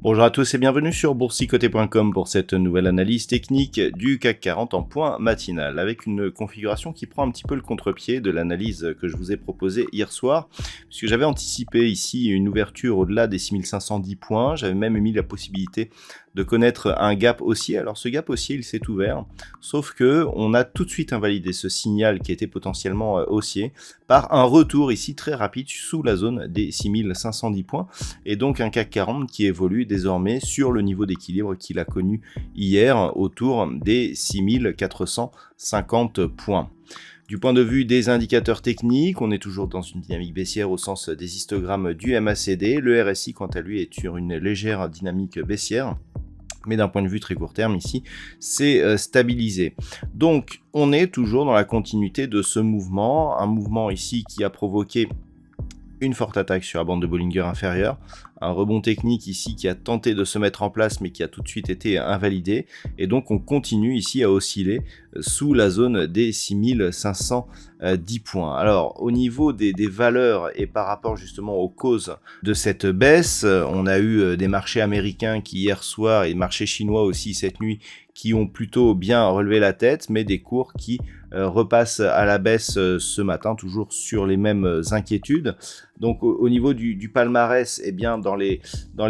Bonjour à tous et bienvenue sur boursicoté.com pour cette nouvelle analyse technique du CAC 40 en point matinal, avec une configuration qui prend un petit peu le contre-pied de l'analyse que je vous ai proposée hier soir, puisque j'avais anticipé ici une ouverture au-delà des 6510 points, j'avais même émis la possibilité de connaître un gap haussier. Alors ce gap haussier il s'est ouvert, sauf que on a tout de suite invalidé ce signal qui était potentiellement haussier par un retour ici très rapide sous la zone des 6510 points, et donc un CAC 40 qui évolue désormais sur le niveau d'équilibre qu'il a connu hier autour des 6450 points. Du point de vue des indicateurs techniques, on est toujours dans une dynamique baissière au sens des histogrammes du MACD. Le RSI, quant à lui, est sur une légère dynamique baissière. Mais d'un point de vue très court terme ici, c'est stabilisé. Donc, on est toujours dans la continuité de ce mouvement. Un mouvement ici qui a provoqué une forte attaque sur la bande de Bollinger inférieure, un rebond technique ici qui a tenté de se mettre en place mais qui a tout de suite été invalidé, et donc on continue ici à osciller sous la zone des 6510 points. Alors au niveau des valeurs et par rapport justement aux causes de cette baisse, on a eu des marchés américains qui hier soir et des marchés chinois aussi cette nuit qui ont plutôt bien relevé la tête, mais des cours qui repassent à la baisse ce matin, toujours sur les mêmes inquiétudes. Donc au niveau du palmarès, eh bien dans les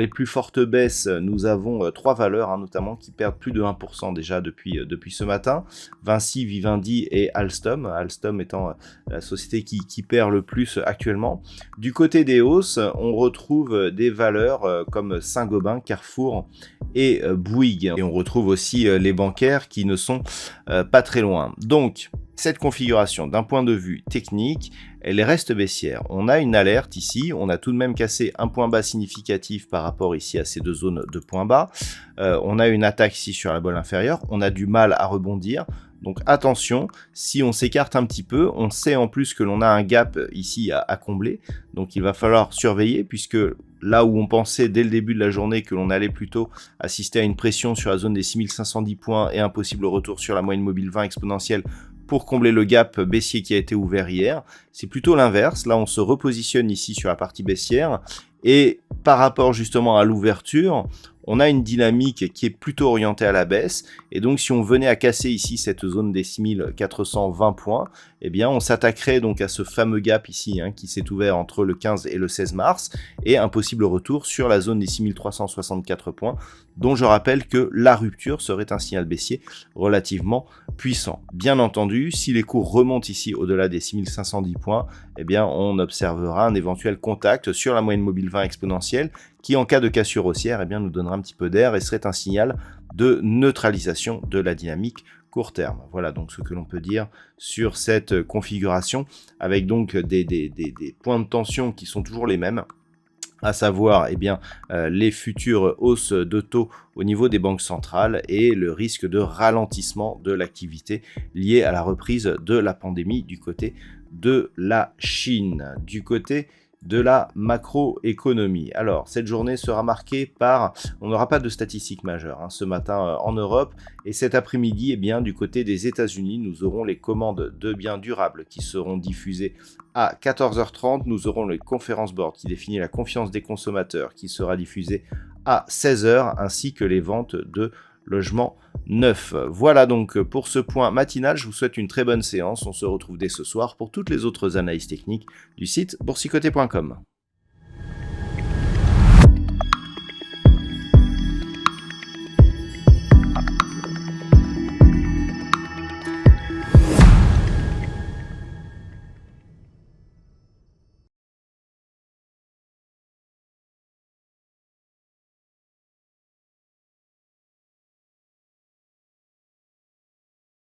plus fortes baisses, nous avons trois valeurs notamment qui perdent plus de 1% déjà depuis ce matin. Vinci, Vivendi et Alstom. Alstom étant la société qui perd le plus actuellement. Du côté des hausses, on retrouve des valeurs comme Saint-Gobain, Carrefour et Bouygues. Et on retrouve aussi les bancaires qui ne sont pas très loin. Donc, cette configuration, d'un point de vue technique, elle reste baissière. On a une alerte ici, on a tout de même cassé un point bas significatif par rapport ici à ces deux zones de points bas. On a une attaque ici sur la bolle inférieure, on a du mal à rebondir. Donc attention, si on s'écarte un petit peu, on sait en plus que l'on a un gap ici à combler. Donc il va falloir surveiller puisque là où on pensait dès le début de la journée que l'on allait plutôt assister à une pression sur la zone des 6510 points et un possible retour sur la moyenne mobile 20 exponentielle pour combler le gap baissier qui a été ouvert hier, c'est plutôt l'inverse. Là, on se repositionne ici sur la partie baissière et par rapport justement à l'ouverture, on a une dynamique qui est plutôt orientée à la baisse, et donc si on venait à casser ici cette zone des 6420 points, eh bien on s'attaquerait donc à ce fameux gap ici qui s'est ouvert entre le 15 et le 16 mars, et un possible retour sur la zone des 6364 points, dont je rappelle que la rupture serait un signal baissier relativement puissant. Bien entendu, si les cours remontent ici au-delà des 6510 points, eh bien on observera un éventuel contact sur la moyenne mobile 20 exponentielle, qui en cas de cassure haussière, eh bien, nous donnera un petit peu d'air et serait un signal de neutralisation de la dynamique court terme. Voilà donc ce que l'on peut dire sur cette configuration, avec donc des points de tension qui sont toujours les mêmes, à savoir eh bien, les futures hausses de taux au niveau des banques centrales et le risque de ralentissement de l'activité liée à la reprise de la pandémie du côté de la Chine. Du côté de la macroéconomie. Alors, cette journée sera marquée par, on n'aura pas de statistiques majeures ce matin en Europe, et cet après-midi, eh bien, du côté des États-Unis, nous aurons les commandes de biens durables qui seront diffusées à 14h30. Nous aurons le Conference Board qui définit la confiance des consommateurs qui sera diffusée à 16h, ainsi que les ventes de logements neufs. Voilà donc pour ce point matinal, je vous souhaite une très bonne séance. On se retrouve dès ce soir pour toutes les autres analyses techniques du site boursicoté.com.